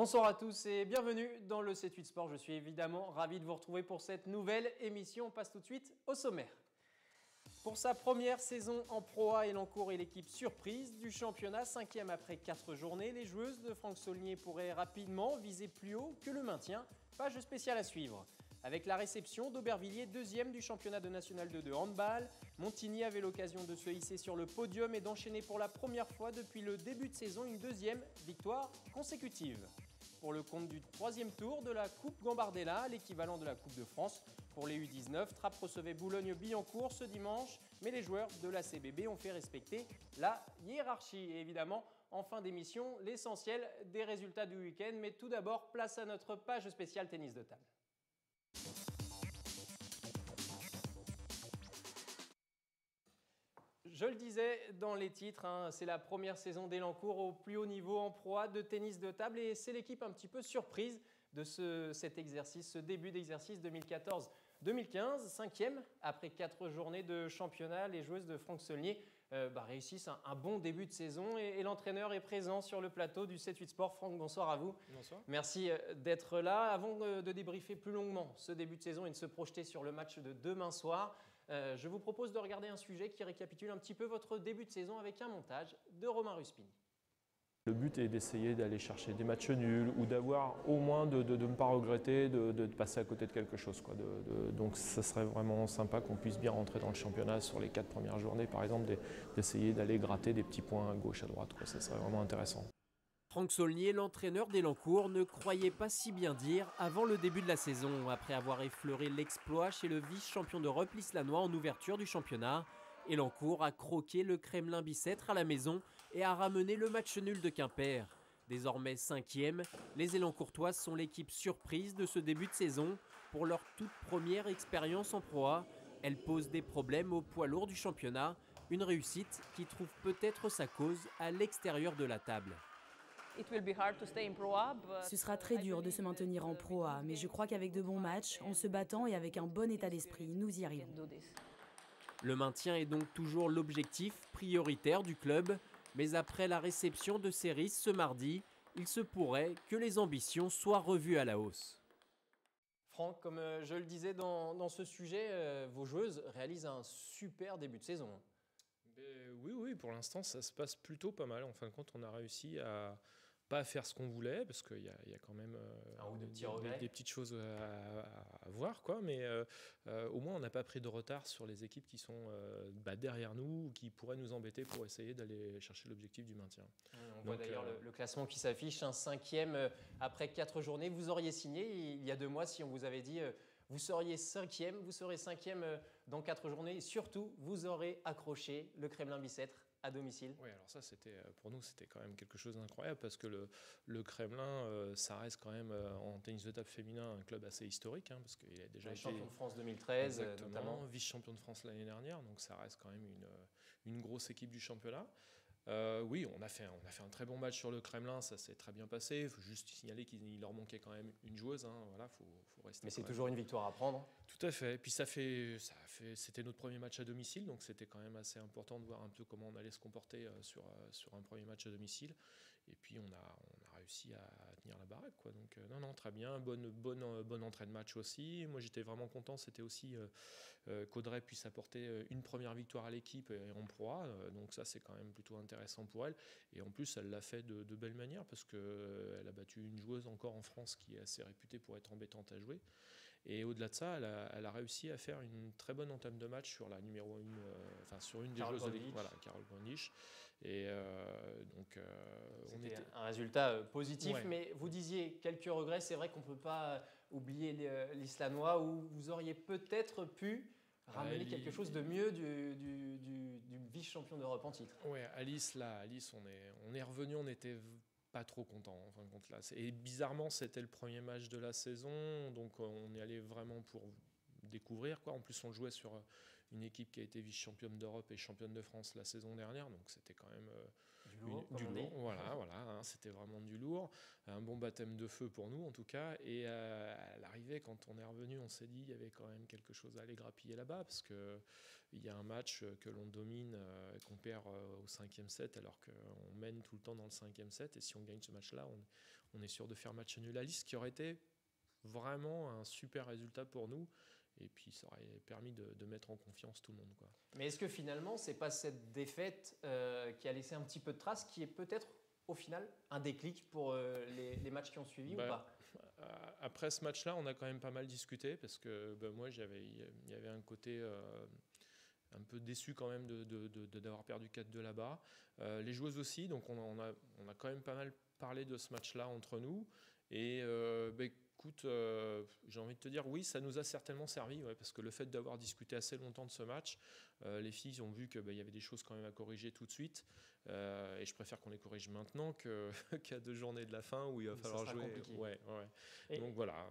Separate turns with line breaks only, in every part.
Bonsoir à tous et bienvenue dans le 7-8 Sport. Je suis évidemment ravi de vous retrouver pour cette nouvelle émission. On passe tout de suite au sommaire. Pour sa première saison en Pro A, Elancourt est l'équipe surprise du championnat. 5e après 4 journées, les joueuses de Franck Saulnier pourraient rapidement viser plus haut que le maintien. Page spéciale à suivre. Avec la réception d'Aubervilliers, 2e du championnat de National 2 de handball, Montigny avait l'occasion de se hisser sur le podium et d'enchaîner pour la première fois depuis le début de saison une 2e victoire consécutive. Pour le compte du 3e tour de la Coupe Gambardella, l'équivalent de la Coupe de France. Pour les U19, Trappes recevait Boulogne-Billancourt ce dimanche, mais les joueurs de la CBB ont fait respecter la hiérarchie. Et évidemment, en fin d'émission, l'essentiel des résultats du week-end. Mais tout d'abord, place à notre page spéciale tennis de table. Je le disais dans les titres, c'est la première saison d'Elancourt au plus haut niveau en Pro A de tennis de table et c'est l'équipe un petit peu surprise de cet exercice, ce début d'exercice 2014-2015, 5e après 4 journées de championnat. Les joueuses de Franck Saulnier réussissent un bon début de saison et l'entraîneur est présent sur le plateau du 7-8 Sport. Franck, bonsoir à vous.
Bonsoir.
Merci d'être là. Avant de débriefer plus longuement ce début de saison et de se projeter sur le match de demain soir, je vous propose de regarder un sujet qui récapitule un petit peu votre début de saison avec un montage de Romain Ruspini.
Le but est d'essayer d'aller chercher des matchs nuls ou d'avoir au moins de ne pas regretter de passer à côté de quelque chose. Donc ça serait vraiment sympa qu'on puisse bien rentrer dans le championnat sur les 4 premières journées, par exemple, d'essayer d'aller gratter des petits points à gauche, à droite. Ça serait vraiment intéressant.
Franck Saulnier, l'entraîneur d'Elancourt, ne croyait pas si bien dire avant le début de la saison. Après avoir effleuré l'exploit chez le vice-champion d'Europe, l'Islanois, en ouverture du championnat, Elancourt a croqué le Kremlin-Bicêtre à la maison et a ramené le match nul de Quimper. Désormais 5e, les Elancourtoises sont l'équipe surprise de ce début de saison. Pour leur toute première expérience en Pro A, elles posent des problèmes au poids lourd du championnat, une réussite qui trouve peut-être sa cause à l'extérieur de la table.
Ce sera très dur de se maintenir en Pro A, mais je crois qu'avec de bons matchs, en se battant et avec un bon état d'esprit, nous y arrivons.
Le maintien est donc toujours l'objectif prioritaire du club, mais après la réception de Ceris ce mardi, il se pourrait que les ambitions soient revues à la hausse. Franck, comme je le disais dans ce sujet, vos joueuses réalisent un super début de saison.
Oui, pour l'instant, ça se passe plutôt pas mal. En fin de compte, on a réussi à pas faire ce qu'on voulait, parce qu'il y a quand même des petites choses à voir, mais au moins on n'a pas pris de retard sur les équipes qui sont derrière nous, ou qui pourraient nous embêter pour essayer d'aller chercher l'objectif du maintien.
On voit d'ailleurs le classement qui s'affiche, un 5e après 4 journées. Vous auriez signé il y a 2 mois si on vous avait dit vous seriez 5e, vous serez 5e dans 4 journées, et surtout vous aurez accroché le Kremlin-Bicêtre à domicile.
Oui, alors ça, pour nous, c'était quand même quelque chose d'incroyable parce que le Kremlin, ça reste quand même en tennis de table féminin un club assez historique, parce qu'il a déjà été
champion de France 2013, notamment
vice-champion de France l'année dernière, donc ça reste quand même une grosse équipe du championnat. Oui, on a fait un très bon match sur le Kremlin, ça s'est très bien passé. Il faut juste signaler qu'il leur manquait quand même une joueuse. Voilà, faut rester.
Mais c'est toujours une victoire à prendre.
Tout à fait. Et puis c'était notre premier match à domicile, donc c'était quand même assez important de voir un peu comment on allait se comporter sur un premier match à domicile. Et puis on a réussi à tenir la baraque, Donc non, très bien. Bonne entrée de match aussi. Moi j'étais vraiment content. C'était aussi qu'Audrey puisse apporter une première victoire à l'équipe en Pro A. Donc ça c'est quand même plutôt intéressant pour elle, et en plus elle l'a fait de belle manière parce qu'elle a battu une joueuse encore en France qui est assez réputée pour être embêtante à jouer, et au-delà de ça elle a réussi à faire une très bonne entame de match sur la numéro 1, sur une des joueuses de l'équipe, Carole Grandich, et
c'était un résultat positif,
ouais.
Mais vous disiez quelques regrets, c'est vrai qu'on ne peut pas oublier l'Islanois où vous auriez peut-être pu ramener quelque chose de mieux du vice-champion d'Europe en titre.
Oui, Alice, on est revenu, on n'était pas trop content en fin de compte là. Et bizarrement, c'était le premier match de la saison, donc on est allé vraiment pour découvrir. En plus, on jouait sur une équipe qui a été vice-championne d'Europe et championne de France la saison dernière, donc c'était quand même
du lourd.
Voilà, c'était vraiment du lourd. Un bon baptême de feu pour nous en tout cas. Et à l'arrivée, quand on est revenu, on s'est dit il y avait quand même quelque chose à aller grappiller là-bas, parce qu'il y a un match que l'on domine et qu'on perd au 5e set, alors qu'on mène tout le temps dans le 5e set. Et si on gagne ce match-là, on est sûr de faire match nul à Lille, ce qui aurait été vraiment un super résultat pour nous. Et puis ça aurait permis de mettre en confiance tout le monde, quoi.
Mais est-ce que finalement, c'est pas cette défaite qui a laissé un petit peu de traces, qui est peut-être au final un déclic pour les matchs qui ont suivi ou pas?
Après ce match-là, on a quand même pas mal discuté parce que moi, il y avait un côté un peu déçu quand même d'avoir perdu 4-2 là-bas. Les joueuses aussi, donc on a quand même pas mal parlé de ce match-là entre nous. Et écoute, j'ai envie de te dire, oui, ça nous a certainement servi, ouais, parce que le fait d'avoir discuté assez longtemps de ce match, les filles ont vu qu'il y avait des choses quand même à corriger tout de suite. Et je préfère qu'on les corrige maintenant qu'à 2 journées de la fin où il va falloir jouer.
Compliqué.
Ouais. Donc voilà,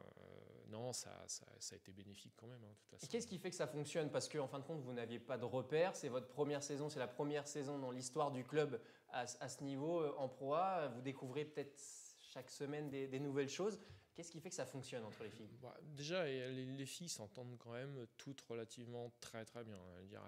non, ça a été bénéfique quand même, hein, de toute façon.
Et qu'est-ce qui fait que ça fonctionne? Parce qu'en fin de compte, vous n'aviez pas de repères. C'est votre première saison, c'est la première saison dans l'histoire du club à ce niveau en Pro A. Vous découvrez peut-être chaque semaine des nouvelles choses. Qu'est-ce qui fait que ça fonctionne entre les filles?
Déjà, les filles s'entendent quand même toutes relativement très très bien.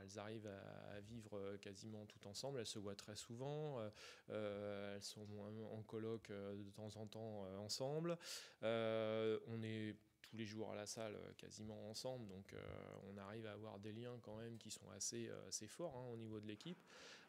Elles arrivent à vivre quasiment toutes ensemble. Elles se voient très souvent. Elles sont en coloc de temps en temps ensemble. On est tous les jours à la salle quasiment ensemble. Donc on arrive à avoir des liens quand même qui sont assez forts, hein, au niveau de l'équipe.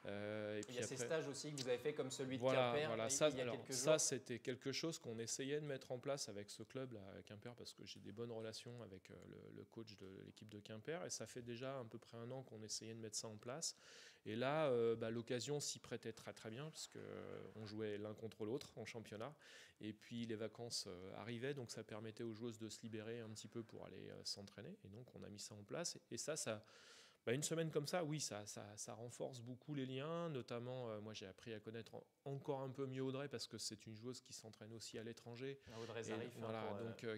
Il y a ces stages aussi que vous avez fait comme celui de
Quimper.
il y a quelques jours.
Ça, c'était quelque chose qu'on essayait de mettre en place avec ce club-là, à Quimper, parce que j'ai des bonnes relations avec le coach de l'équipe de Quimper. Et ça fait déjà à peu près 1 an qu'on essayait de mettre ça en place. Et là, l'occasion s'y prêtait très très bien, parce qu'on jouait l'un contre l'autre en championnat. Et puis les vacances arrivaient, donc ça permettait aux joueuses de se libérer un petit peu pour aller s'entraîner. Et donc on a mis ça en place. Et ça une semaine comme ça, oui, ça renforce beaucoup les liens. Notamment, moi j'ai appris à connaître encore un peu mieux Audrey, parce que c'est une joueuse qui s'entraîne aussi à l'étranger.
Audrey Zarif,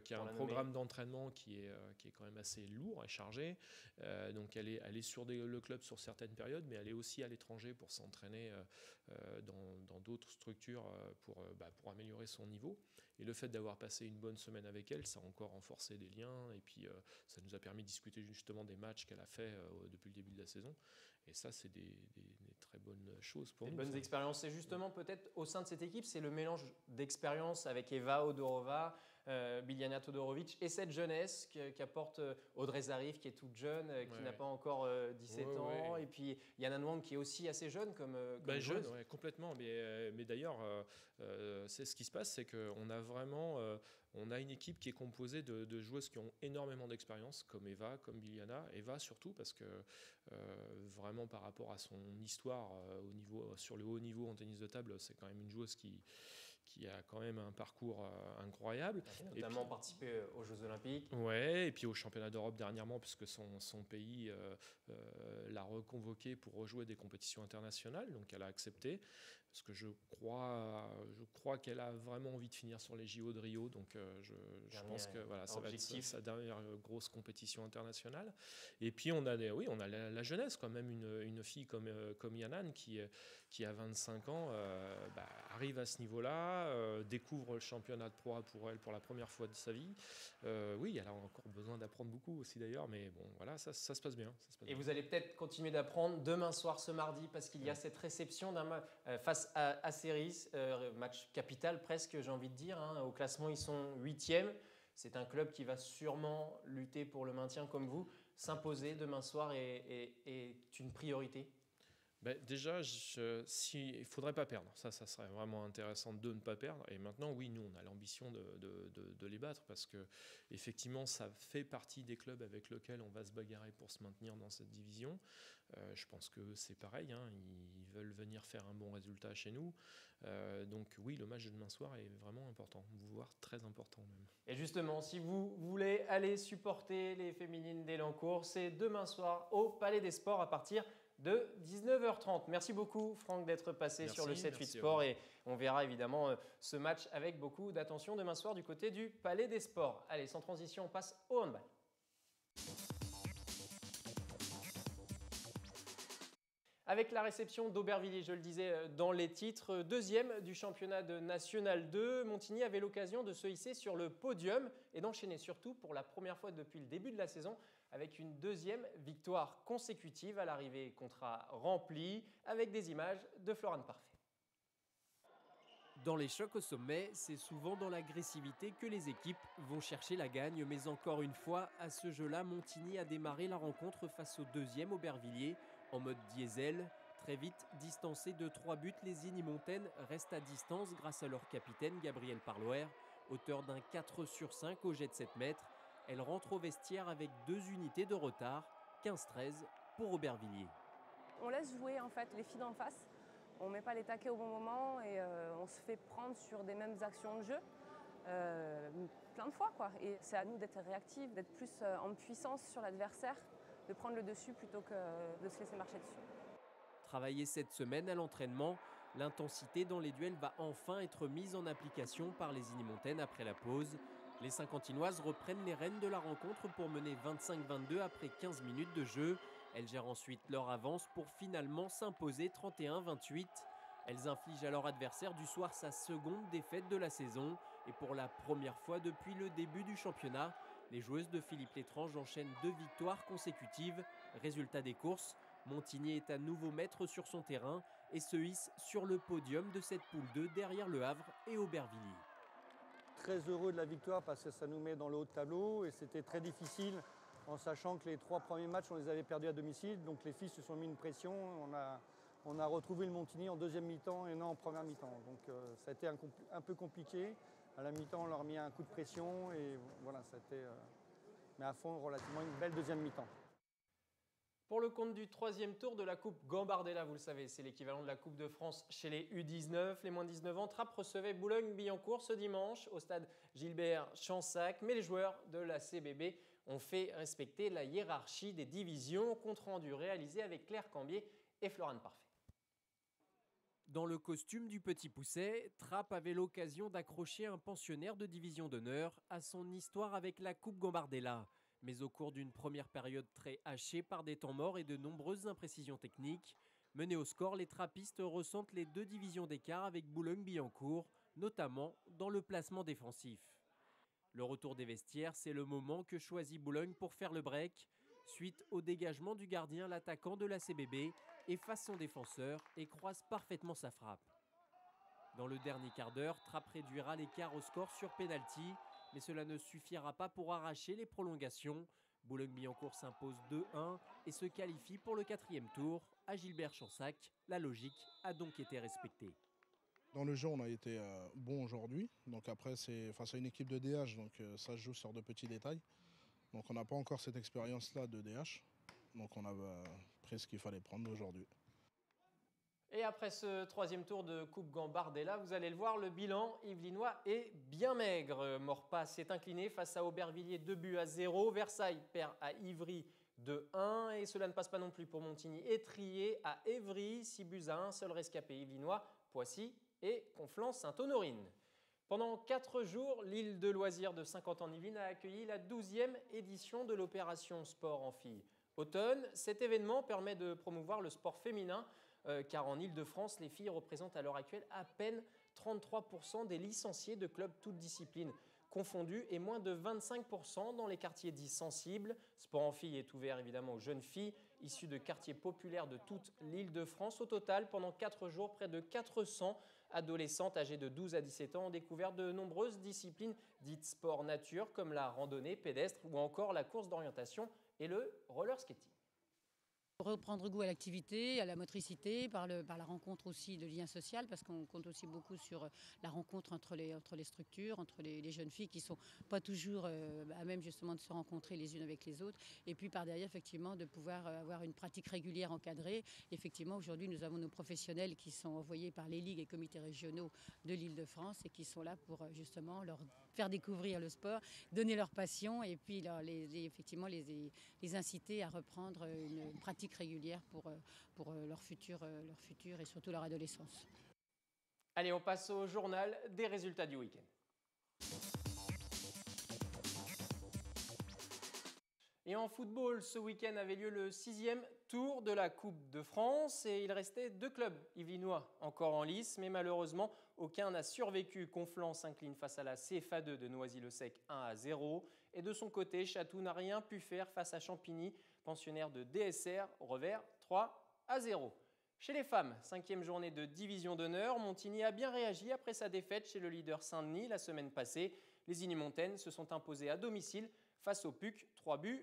qui a un programme d'entraînement qui est quand même assez lourd et chargé. Donc elle est sur le club sur certaines périodes, mais elle est aussi à l'étranger pour s'entraîner dans d'autres structures pour améliorer son niveau. Et le fait d'avoir passé une bonne semaine avec elle, ça a encore renforcé des liens. Et puis ça nous a permis de discuter justement des matchs qu'elle a fait depuis le début de la saison. Et ça, c'est des très bonnes choses pour nous.
Des bonnes expériences. C'est justement peut-être au sein de cette équipe, c'est le mélange d'expérience avec Eva Odorova, Biljana Todorovic et cette jeunesse qu'apporte Audrey Zarif, qui est toute jeune, qui n'a pas encore 17 ans. Ouais. Et puis Yana Nwang, qui est aussi assez jeune comme
jeune, ouais, complètement. Mais d'ailleurs, c'est ce qui se passe, c'est qu'on a vraiment... on a une équipe qui est composée de joueuses qui ont énormément d'expérience, comme Eva, comme Biljana. Eva surtout, parce que vraiment par rapport à son histoire sur le haut niveau en tennis de table, c'est quand même une joueuse qui a quand même un parcours incroyable.
Elle a notamment participé aux Jeux Olympiques.
Ouais, et puis au Championnat d'Europe dernièrement, puisque son pays l'a reconvoqué pour rejouer des compétitions internationales, donc elle a accepté. Parce que je crois qu'elle a vraiment envie de finir sur les JO de Rio, donc je pense que ça va être sa dernière grosse compétition internationale. Et puis on a la jeunesse quand même, une fille comme Yanan qui a 25 ans, arrive à ce niveau-là, découvre le championnat de Pro A pour elle pour la première fois de sa vie. Oui, elle a encore besoin d'apprendre beaucoup aussi d'ailleurs, mais bon voilà, ça se passe bien.
Vous allez peut-être continuer d'apprendre demain soir, ce mardi, parce qu'il y a cette réception face à Ceris, match capital presque, j'ai envie de dire. Hein. Au classement, ils sont 8e. C'est un club qui va sûrement lutter pour le maintien comme vous. S'imposer demain soir est une priorité?
Déjà, il ne faudrait pas perdre. Ça serait vraiment intéressant de ne pas perdre. Et maintenant, oui, nous, on a l'ambition de les battre, parce que effectivement, ça fait partie des clubs avec lesquels on va se bagarrer pour se maintenir dans cette division. Je pense que c'est pareil, hein, ils veulent venir faire un bon résultat chez nous. Donc oui, le match de demain soir est vraiment important, voire très important même.
Et justement, si vous voulez aller supporter les féminines d'Elancourt, c'est demain soir au Palais des Sports à partir de 19h30. Merci beaucoup Franck d'être passé sur le 7-8 Sport, et on verra évidemment ce match avec beaucoup d'attention demain soir du côté du Palais des Sports. Allez, sans transition, on passe au handball. Avec la réception d'Aubervilliers, je le disais dans les titres, deuxième du championnat de National 2, Montigny avait l'occasion de se hisser sur le podium et d'enchaîner surtout pour la première fois depuis le début de la saison avec une deuxième victoire consécutive à l'arrivée, contrat rempli, avec des images de Florent Parfait. Dans les chocs au sommet, c'est souvent dans l'agressivité que les équipes vont chercher la gagne. Mais encore une fois, à ce jeu-là, Montigny a démarré la rencontre face au deuxième Aubervilliers en mode diesel. Très vite, distancés de 3 buts, les Ignimontaines restent à distance grâce à leur capitaine Gabriel Parloer, auteur d'un 4 sur 5 au jet de 7 mètres. Elle rentre au vestiaire avec 2 unités de retard, 15-13 pour Aubervilliers.
On laisse jouer en fait les filles d'en face. On ne met pas les taquets au bon moment et on se fait prendre sur des mêmes actions de jeu plein de fois, quoi. Et c'est à nous d'être réactifs, d'être plus en puissance sur l'adversaire, de prendre le dessus plutôt que de se laisser marcher dessus.
Travaillé cette semaine à l'entraînement, l'intensité dans les duels va enfin être mise en application par les Ignimontaines après la pause. Les Saint-Quentinoises reprennent les rênes de la rencontre pour mener 25-22 après 15 minutes de jeu. Elles gèrent ensuite leur avance pour finalement s'imposer 31-28. Elles infligent à leur adversaire du soir sa seconde défaite de la saison. Et pour la première fois depuis le début du championnat, les joueuses de Philippe Létrange enchaînent 2 victoires consécutives. Résultat des courses, Montigny est à nouveau maître sur son terrain et se hisse sur le podium de cette poule 2 derrière Le Havre et Aubervilliers.
Très heureux de la victoire parce que ça nous met dans le haut de tableau et c'était très difficile en sachant que les 3 premiers matchs on les avait perdus à domicile, donc les filles se sont mis une pression. On a retrouvé le Montigny en deuxième mi-temps et non en première mi-temps, donc ça a été un peu compliqué. À la mi-temps on leur a mis un coup de pression et voilà, ça a été mais à fond relativement une belle deuxième mi-temps.
Pour le compte du 3e tour de la Coupe Gambardella, vous le savez, c'est l'équivalent de la Coupe de France chez les U19. Les moins 19 ans, Trappes recevait Boulogne-Billancourt ce dimanche au stade Gilbert-Champsac. Mais les joueurs de la CBB ont fait respecter la hiérarchie des divisions. Compte rendu réalisé avec Claire Cambier et Florane Parfait. Dans le costume du Petit Pousset, Trappes avait l'occasion d'accrocher un pensionnaire de division d'honneur à son histoire avec la Coupe Gambardella. Mais au cours d'une première période très hachée par des temps morts et de nombreuses imprécisions techniques, menés au score, les trappistes ressentent les 2 divisions d'écart avec Boulogne-Billancourt, notamment dans le placement défensif. Le retour des vestiaires, c'est le moment que choisit Boulogne pour faire le break. Suite au dégagement du gardien, l'attaquant de la CBB efface son défenseur et croise parfaitement sa frappe. Dans le dernier quart d'heure, Trappes réduira l'écart au score sur pénalty, mais cela ne suffira pas pour arracher les prolongations. Boulogne-Billancourt s'impose 2-1 et se qualifie pour le 4e tour. À Gilbert-Champsac, la logique a donc été respectée.
Dans le jeu, on a été bon aujourd'hui. Donc après, c'est face à une équipe de DH, donc ça se joue sur de petits détails. Donc on n'a pas encore cette expérience-là de DH. Donc on a pris ce qu'il fallait prendre aujourd'hui.
Et après ce 3e tour de Coupe Gambardella, vous allez le voir, le bilan yvelinois est bien maigre. Maurepas s'est incliné face à Aubervilliers 2-0. Versailles perd à Ivry 2-1. Et cela ne passe pas non plus pour Montigny étrié à Évry 6-1. Seul rescapé yvelinois, Poissy et Conflans-Sainte-Honorine. Pendant 4 jours, l'île de loisirs de Saint-Quentin-en-Yvelines a accueilli la 12e édition de l'opération Sport en Filles Automne. Cet événement permet de promouvoir le sport féminin car en Île-de-France, les filles représentent à l'heure actuelle à peine 33% des licenciés de clubs toutes disciplines confondues et moins de 25% dans les quartiers dits sensibles. Sport en filles est ouvert évidemment aux jeunes filles issues de quartiers populaires de toute l'Île-de-France. Au total, pendant 4 jours, près de 400 adolescentes âgées de 12 à 17 ans ont découvert de nombreuses disciplines dites sport nature comme la randonnée pédestre ou encore la course d'orientation et le roller skating.
Reprendre goût à l'activité, à la motricité, par la rencontre aussi de liens sociaux, parce qu'on compte aussi beaucoup sur la rencontre entre les structures, entre les jeunes filles qui ne sont pas toujours à même justement de se rencontrer les unes avec les autres. Et puis par derrière, effectivement, de pouvoir avoir une pratique régulière encadrée. Effectivement, aujourd'hui, nous avons nos professionnels qui sont envoyés par les ligues et comités régionaux de l'Île-de-France et qui sont là pour justement leur faire découvrir le sport, donner leur passion et puis effectivement les inciter à reprendre une pratique régulière pour leur futur et surtout leur adolescence.
Allez, on passe au journal des résultats du week-end. Et en football, ce week-end avait lieu le 6e tour de la Coupe de France et il restait 2 clubs yvelinois encore en lice, mais malheureusement, aucun n'a survécu. Conflans s'incline face à la CFA2 de Noisy-le-Sec 1-0 et de son côté, Chatou n'a rien pu faire face à Champigny, pensionnaire de DSR, au revers 3-0. Chez les femmes, 5e journée de division d'honneur, Montigny a bien réagi après sa défaite chez le leader Saint-Denis la semaine passée. Les Inimontaines se sont imposées à domicile face au PUC, 3-2.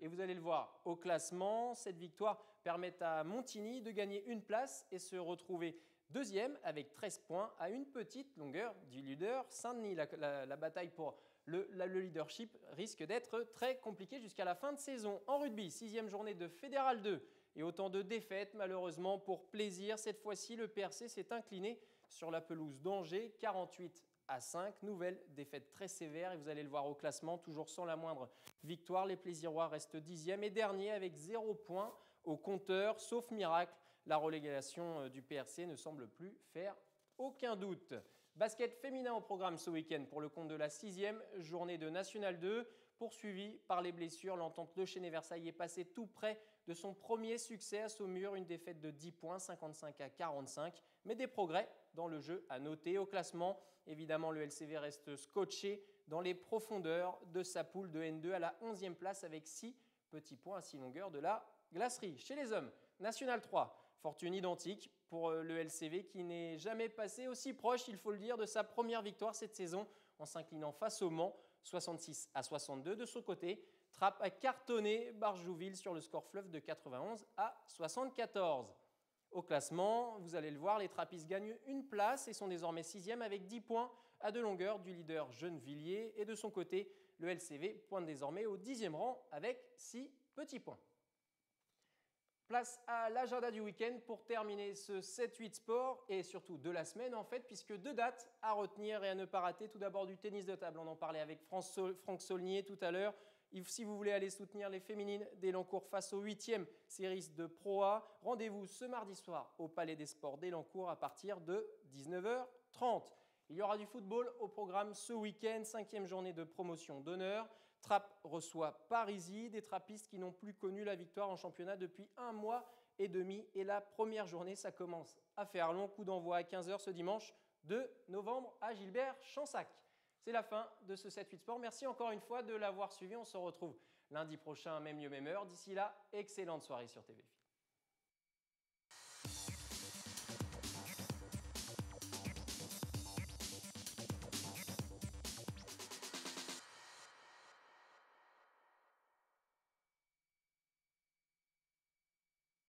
Et vous allez le voir au classement, cette victoire permet à Montigny de gagner une place et se retrouver deuxième avec 13 points à une petite longueur du leader Saint-Denis. La bataille pour le leadership risque d'être très compliquée jusqu'à la fin de saison. En rugby, 6e journée de Fédéral 2 et autant de défaites malheureusement pour plaisir. Cette fois-ci, le PRC s'est incliné sur la pelouse d'Angers, 48-5. Nouvelle défaite très sévère et vous allez le voir au classement, toujours sans la moindre victoire. Les Plaisirois restent 10e et dernier avec 0 points au compteur. Sauf miracle, la relégation du PRC ne semble plus faire aucun doute. Basket féminin au programme ce week-end pour le compte de la 6e journée de National 2. Poursuivi par les blessures, l'entente Le Chesnay-Versailles est passée tout près de son premier succès à Saumur, une défaite de 10 points, 55-45, mais des progrès dans le jeu à noter. Au classement, évidemment, le LCV reste scotché dans les profondeurs de sa poule de N2 à la 11e place avec 6 petits points à 6 longueurs de la glacerie. Chez les hommes, National 3, fortune identique pour le LCV qui n'est jamais passé aussi proche, il faut le dire, de sa première victoire cette saison en s'inclinant face au Mans, 66-62. De son côté, Trappes a cartonné Barjouville sur le score fleuve de 91-74. Au classement, vous allez le voir, les Trappistes gagnent une place et sont désormais 6e avec 10 points à 2 longueurs du leader Gennevilliers. Et de son côté, le LCV pointe désormais au 10e rang avec 6 petits points. Place à l'agenda du week-end pour terminer ce 7-8 sport et surtout de la semaine en fait, puisque 2 dates à retenir et à ne pas rater. Tout d'abord du tennis de table, on en parlait avec Franck Saulnier tout à l'heure. Si vous voulez aller soutenir les féminines d'Élancourt face au 8e séries de Pro A, rendez-vous ce mardi soir au Palais des Sports d'Élancourt à partir de 19h30. Il y aura du football au programme ce week-end, 5e journée de promotion d'honneur. Trappes reçoit Parisis, des trappistes qui n'ont plus connu la victoire en championnat depuis 1 mois et demi. Et la première journée, ça commence à faire long. Coup d'envoi à 15h ce dimanche 2 novembre à Gilbert-Champsac. C'est la fin de ce 7-8 Sport. Merci encore une fois de l'avoir suivi. On se retrouve lundi prochain, même lieu, même heure. D'ici là, excellente soirée sur TVFI.